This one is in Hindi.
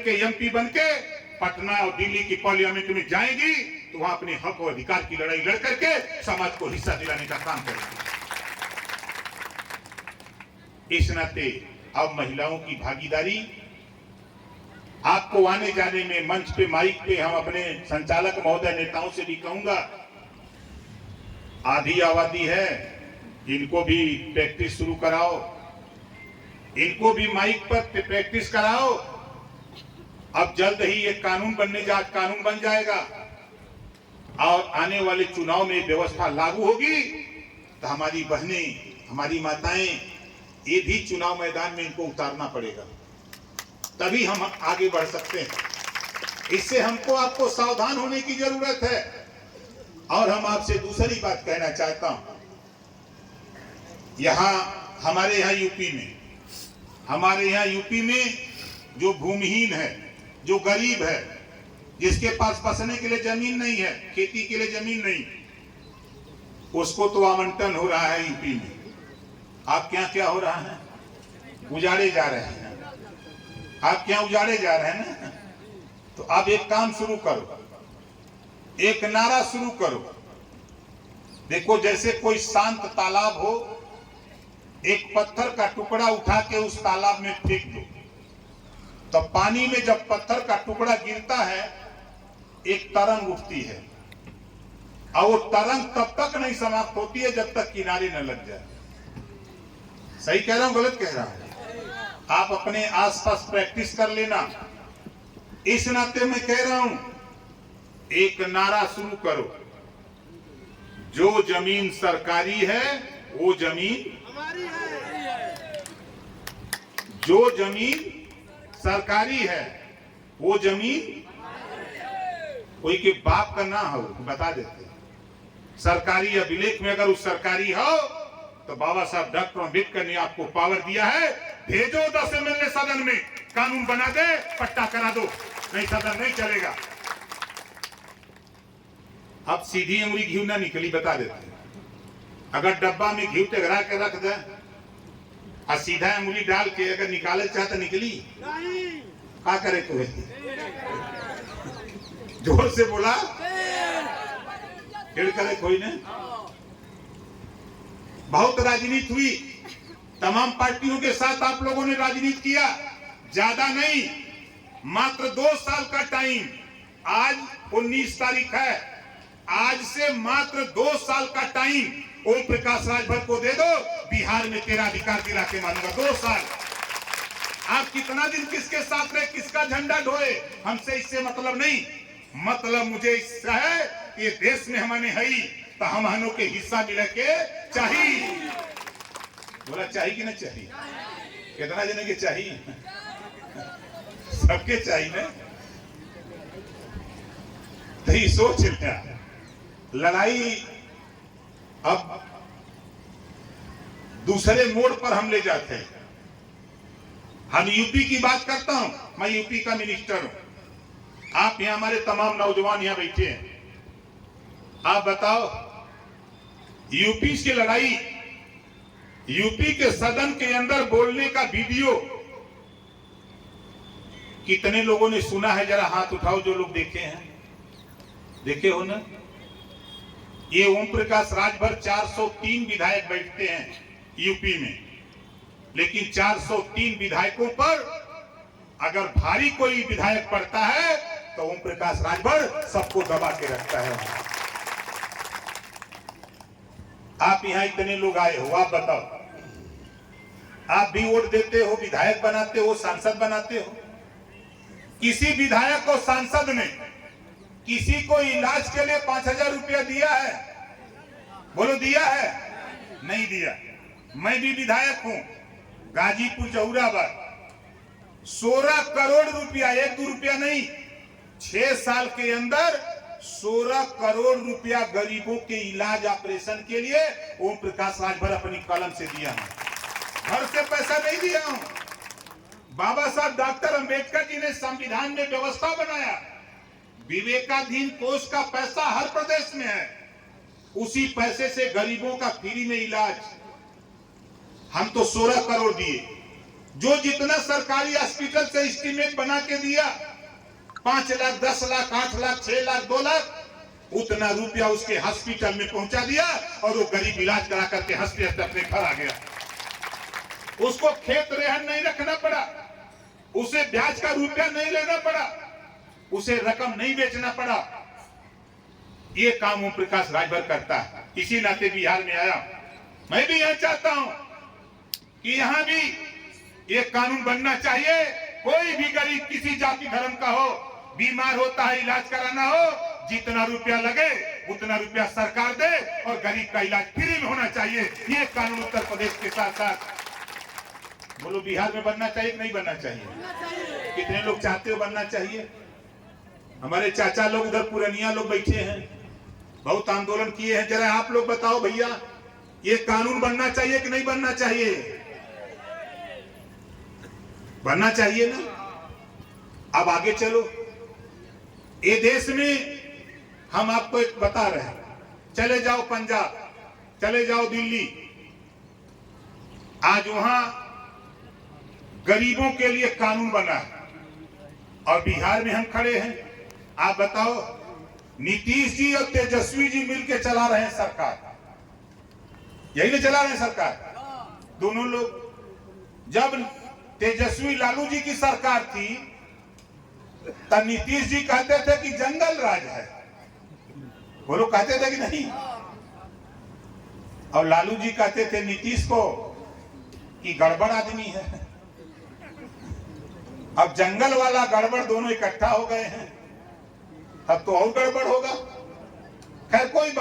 के एमपी बन के पटना और दिल्ली की पार्लियामेंट में जाएंगी तो वहां अपने हक और अधिकार की लड़ाई लड़ करके समाज को हिस्सा दिलाने का काम करेंगे। इस नाते अब महिलाओं की भागीदारी, आपको आने जाने में मंच पे माइक पे हम अपने संचालक महोदय नेताओं से भी कहूंगा, आधी आबादी है, इनको भी प्रैक्टिस शुरू कराओ, इनको भी माइक पर प्रैक्टिस कराओ। अब जल्द ही एक कानून बन जाएगा और आने वाले चुनाव में व्यवस्था लागू होगी तो हमारी बहनें, हमारी माताएं, ये भी चुनाव मैदान में इनको उतारना पड़ेगा, तभी हम आगे बढ़ सकते हैं। इससे हमको आपको सावधान होने की जरूरत है। और हम आपसे दूसरी बात कहना चाहता हूं, हमारे यहाँ यूपी में जो भूमिहीन है, जो गरीब है, जिसके पास बसने के लिए जमीन नहीं है, खेती के लिए जमीन नहीं, उसको तो आवंटन हो रहा है यूपी में। आप क्या हो रहा है? उजाड़े जा रहे हैं। आप क्या उजाड़े जा रहे हैं ना? तो आप एक काम शुरू करो, एक नारा शुरू करो। देखो, जैसे कोई शांत तालाब हो, एक पत्थर का टुकड़ा उठा के उस तालाब में फेंक दो, तो पानी में जब पत्थर का टुकड़ा गिरता है एक तरंग उठती है, और वो तरंग तब तक नहीं समाप्त होती है जब तक किनारे न लग जाए। सही कह रहा हूं, गलत कह रहा हूं? आप अपने आसपास प्रैक्टिस कर लेना। इस नाते मैं कह रहा हूं, एक नारा शुरू करो, जो जमीन सरकारी है वो जमीन हमारी है। जो जमीन सरकारी है वो जमीन कोई के बाप का ना हो, बता देते। सरकारी अभिलेख में अगर उस सरकारी हो तो बाबा साहब डॉक्टर अम्बेडकर ने आपको पावर दिया है, भेजो 10 एमएलए सदन में, कानून बना दे, पट्टा करा दो, नहीं सदन नहीं चलेगा। अब सीधी उंगली घी ना निकली, बता देते। अगर डब्बा में घी टगरा के रख दे और सीधा उंगली डाल के अगर निकाले चाहते निकली, क्या करे? तो जोर से बोला, फिर करे कोई ने। बहुत राजनीति हुई, तमाम पार्टियों के साथ आप लोगों ने राजनीति किया, ज्यादा नहीं, मात्र 2 साल का टाइम। आज 19 तारीख है, आज से मात्र 2 साल का टाइम ओम प्रकाश राजभर को दे दो, बिहार में तेरा अधिकार दिला के मानूंगा। 2 साल। आप कितना दिन किसके साथ रहे, किसका झंडा ढोए, हमसे इससे मतलब नहीं। मतलब मुझे इससे है कि देश में हमने है तो हम के हिस्सा मिले के चाहिए। बोला चाहिए कि नहीं चाहिए? कितना जने के चाहिए? सबके चाहिए ना। तो ये सोच लिया, लड़ाई अब दूसरे मोड़ पर हम ले जाते हैं। हम यूपी की बात करता हूं, मैं यूपी का मिनिस्टर हूं। आप यहां हमारे तमाम नौजवान यहां बैठे हैं, आप बताओ, यूपी की लड़ाई, यूपी के सदन के अंदर बोलने का वीडियो कितने लोगों ने सुना है? जरा हाथ उठाओ जो लोग देखे हैं। देखे हो ना? ये ओम प्रकाश राजभर 403 विधायक बैठते हैं यूपी में, लेकिन 403 विधायकों पर अगर भारी कोई विधायक पड़ता है तो ओम प्रकाश राजभर सबको दबा के रखता है। आप यहां इतने लोग आए हो, आप बताओ, आप भी वोट देते हो, विधायक बनाते हो, सांसद बनाते हो। किसी विधायक को सांसद ने किसी को इलाज के लिए 5000 रुपया दिया है? बोलो, दिया है? नहीं दिया। मैं भी विधायक हूं, गाजीपुर जहुराबाद, 16 करोड़ रुपया, 1-2 रुपया नहीं, 6 साल के अंदर 16 करोड़ रुपया गरीबों के इलाज ऑपरेशन के लिए ओम प्रकाश राजभर अपनी कलम से दिया है। घर से पैसा नहीं दिया हूं। बाबा साहब डॉक्टर अंबेडकर जी ने संविधान में व्यवस्था बनाया, विवेकाधीन कोष का पैसा हर प्रदेश में है, उसी पैसे से गरीबों का फ्री में इलाज। हम तो 16 करोड़ दिए, जो जितना सरकारी हॉस्पिटल से एस्टीमेट बना के दिया 5 लाख, 10 लाख, 8 लाख, 6 लाख, 2 लाख, उतना रुपया उसके हॉस्पिटल में पहुंचा दिया और वो गरीब इलाज करा करके हंसते हंसते अपने घर आ गया। उसको खेत रेहन नहीं रखना पड़ा, उसे ब्याज का रुपया नहीं लेना पड़ा, उसे रकम नहीं बेचना पड़ा। ये काम ओम प्रकाश राजभर करता है। इसी नाते बिहार में आया। मैं भी यह चाहता हूं कि यहां भी एक कानून बनना चाहिए। कोई भी गरीब किसी जाति धर्म का हो, बीमार होता है, इलाज कराना हो, जितना रुपया लगे उतना रुपया सरकार दे और गरीब का इलाज फ्री में होना चाहिए। ये कानून उत्तर प्रदेश के साथ साथ बोलो बिहार में बनना चाहिए कि नहीं बनना चाहिए? कितने लोग चाहते हो बनना चाहिए? हमारे चाचा लोग उधर पुरानिया लोग बैठे हैं, बहुत आंदोलन किए हैं। जरा आप लोग बताओ भैया, ये कानून बनना चाहिए कि नहीं बनना चाहिए? बनना चाहिए ना। अब आगे चलो। ये देश में हम आपको एक बता रहे हैं, चले जाओ पंजाब, चले जाओ दिल्ली, आज वहां गरीबों के लिए कानून बना है और बिहार में हम खड़े हैं। आप बताओ, नीतीश जी और तेजस्वी जी मिलकर चला रहे हैं सरकार, यही ना चला रहे हैं सरकार दोनों लोग। जब तेजस्वी लालू जी की सरकार थी तब नीतीश जी कहते थे कि जंगल राज है, वो लोग कहते थे कि नहीं, और लालू जी कहते थे नीतीश को कि गड़बड़ आदमी है। अब जंगल वाला गड़बड़ दोनों इकट्ठा हो गए हैं, अब तो और गड़बड़ होगा। खैर कोई बात